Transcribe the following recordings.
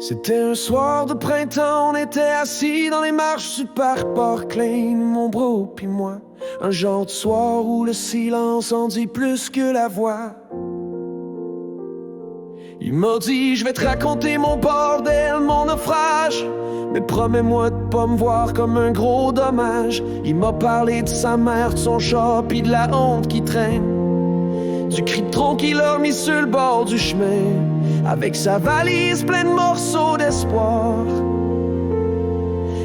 C'était un soir de printemps, on était assis dans les marches du parc Parkland, mon bro pis moi. Un genre de soir où le silence en dit plus que la voix. Il m'a dit, je vais te raconter mon bordel, mon naufrage, mais promets-moi de pas me voir comme un gros dommage. Il m'a parlé de sa mère, de son chat, pis de la honte qui traîne, du cri de tronc qu'il a mis sur le bord du chemin, avec sa valise pleine de morceaux d'espoir,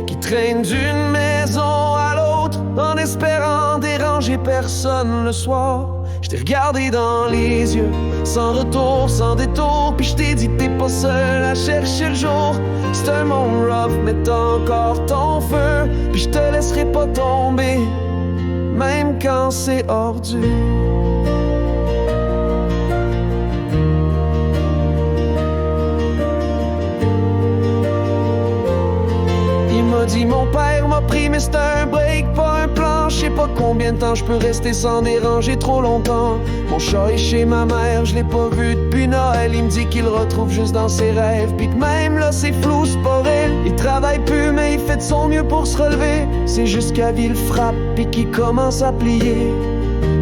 qui traîne d'une maison à l'autre en espérant déranger personne le soir. Je t'ai regardé dans les yeux, sans retour, sans détour, puis je t'ai dit t'es pas seul à chercher le jour. C'est un monde rough, mais t'as encore ton feu, puis je te laisserai pas tomber, même quand c'est hors du. Il m'a dit mon père m'a pris mais c'est un break, pas un plan. Je sais pas combien de temps je peux rester sans déranger trop longtemps. Mon chat est chez ma mère, je l'ai pas vu depuis Noël. Il me dit qu'il le retrouve juste dans ses rêves, pis que même là c'est flou, c'est pas vrai. Il travaille plus mais il fait de son mieux pour se relever. C'est juste qu'à vie le frappe pis qu'il commence à plier.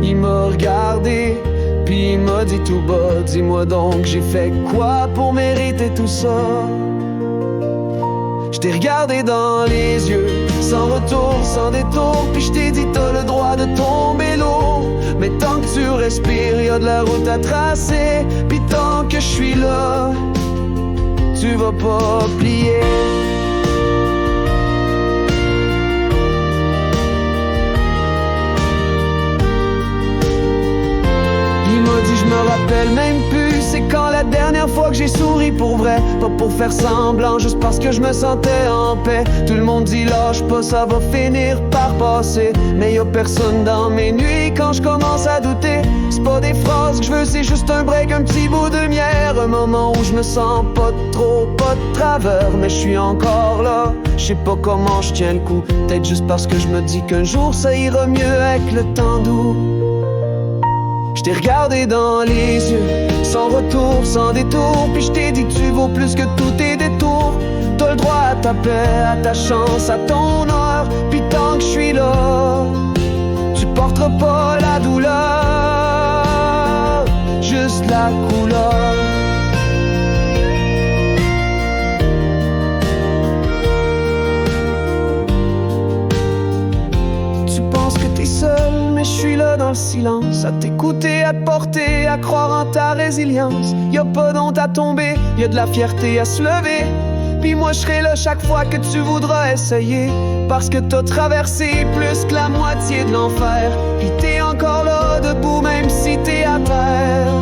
Il m'a regardé pis il m'a dit tout bas, dis-moi donc j'ai fait quoi pour mériter tout ça? Je t'ai regardé dans les yeux, sans retour, sans détour, puis je t'ai dit t'as le droit de tomber lourd. Mais tant que tu respires, y'a de la route à tracer, puis tant que je suis là, tu vas pas plier. Il m'a dit je me rappelle même plus, c'est quand la dernière fois que j'ai souri pour vrai. Pas pour faire semblant, juste parce que je me sentais en paix. Tout le monde dit lâche pas, ça va finir par passer. Mais y'a personne dans mes nuits quand je commence à douter. C'est pas des phrases que je veux, c'est juste un break, un petit bout de lumière. Un moment où je me sens pas trop, pas de travers. Mais je suis encore là, je sais pas comment je tiens le coup. Peut-être juste parce que je me dis qu'un jour ça ira mieux avec le temps doux. Je t'ai regardé dans les yeux, sans retour, sans détour, puis je t'ai dit que tu vaux plus que tous tes détours. T'as le droit à ta paix, à ta chance, à ton honneur, puis tant que je suis là, tu porteras pas la douleur, juste la couleur. Tu penses que t'es seul, mais je suis là dans le silence, à t'écouter, à te porter, à croire en ta résilience. Y'a pas d'honte à tomber, y'a de la fierté à se lever. Puis moi je serai là chaque fois que tu voudras essayer, parce que t'as traversé plus que la moitié de l'enfer. Puis t'es encore là debout même si t'es à terre.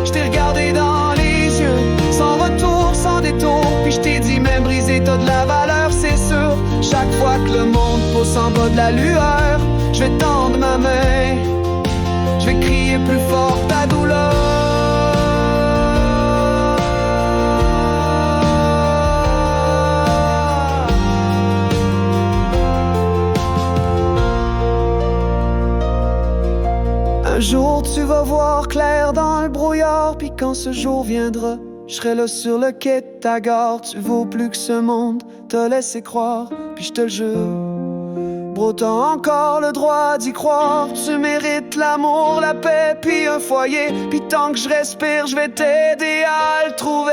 Je t'ai regardé dans les yeux, sans retour, sans détour, puis je t'ai dit même brisé t'as de la valeur, c'est sûr. Chaque fois que le monde pousse en bas de la lueur, je vais tendre ma main, je vais crier plus fort ta douleur. Un jour tu vas voir clair dans le brouillard, puis quand ce jour viendra, je serai là sur le quai de ta gare. Tu vaux plus que ce monde t'a laissé croire, puis je te le jure, bro, t'as encore le droit d'y croire. Tu mérites l'amour, la paix, puis un foyer. Puis tant que je respire, je vais t'aider à le trouver.